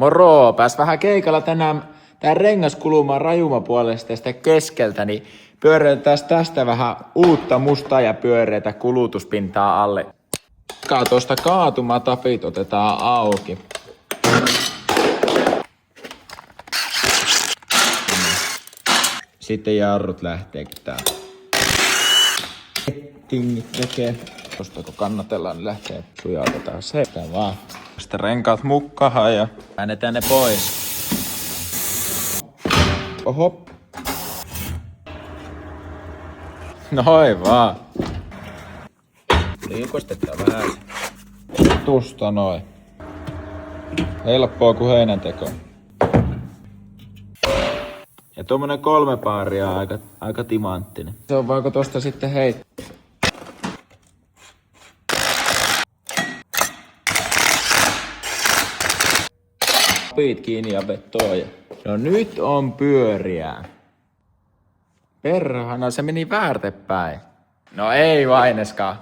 Moro! Pääs vähän keikalla tänään tää rengas kulumaan rajumapuolesta tästä keskeltä, niin pyörätään tästä vähän uutta mustaa ja pyöreitä kulutuspintaa alle. Tuosta kaatumatapit otetaan auki. Sitten jarrut lähtee täältä. Tingit tekee. Tuosta kun kannatellaan, niin lähtee sujautetaan se. Tää vaan. Sitten renkaat mukkahan ja äännetään ne pois. Oho. Noin vaan. Liukostetaan vähän. Tusta noin. Helppoa kuin heinänteko. Ja tuommoinen 3 paaria on aika timanttinen. Se on vaiko tosta sitten heittää. Piit kiinni ja vetoja. No nyt on pyöriä. Perhana, se meni väärtepäin. No ei vaineskaan.